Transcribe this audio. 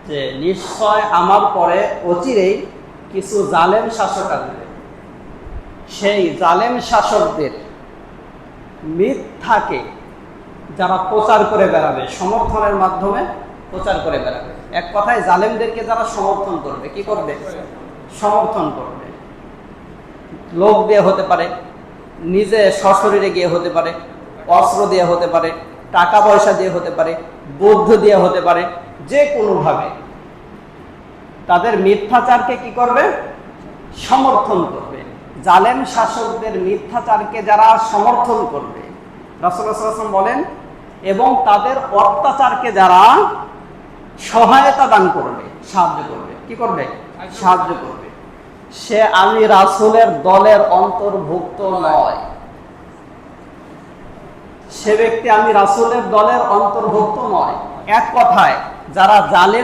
যে নিশ্চয় আমার পরে অচিরেই কিছু জালেম শাসক আসবে, সেই জালেম শাসকদের মিথ্যাকে যারা প্রচার করে বেড়াবে, সমর্থনের মাধ্যমে প্রচার করে বেড়াবে। এক কথায় জালেমদেরকে যারা সমর্থন করবে, কি করবে? সমর্থন করবে। লোক দিয়ে হতে পারে, নিজে সশরীরে গিয়ে হতে পারে, অস্ত্র দিয়ে হতে পারে, টাকা পয়সা দিয়ে হতে পারে, বুদ্ধি দিয়ে হতে পারে, যে কোনোভাবে তাদের মিথ্যাচারকে কি করবে? সমর্থন করবে। জালেম শাসকদের মিথ্যাচারকে যারা সমর্থন করবে, রাসূলুল্লাহ সাল্লাল্লাহু আলাইহি ওয়াসাল্লাম বলেন, এবং তাদের অত্যাচারকে যারা সহায়তা দান করবে, সাহায্য করবে, কি করবে? সাহায্য করবে, সে আমি রাসূলের দলের অন্তর্ভুক্ত নয়। সে ব্যক্তি আমি রাসূলের দলের অন্তর্ভুক্ত নয়। এক কথায় যারা জালেম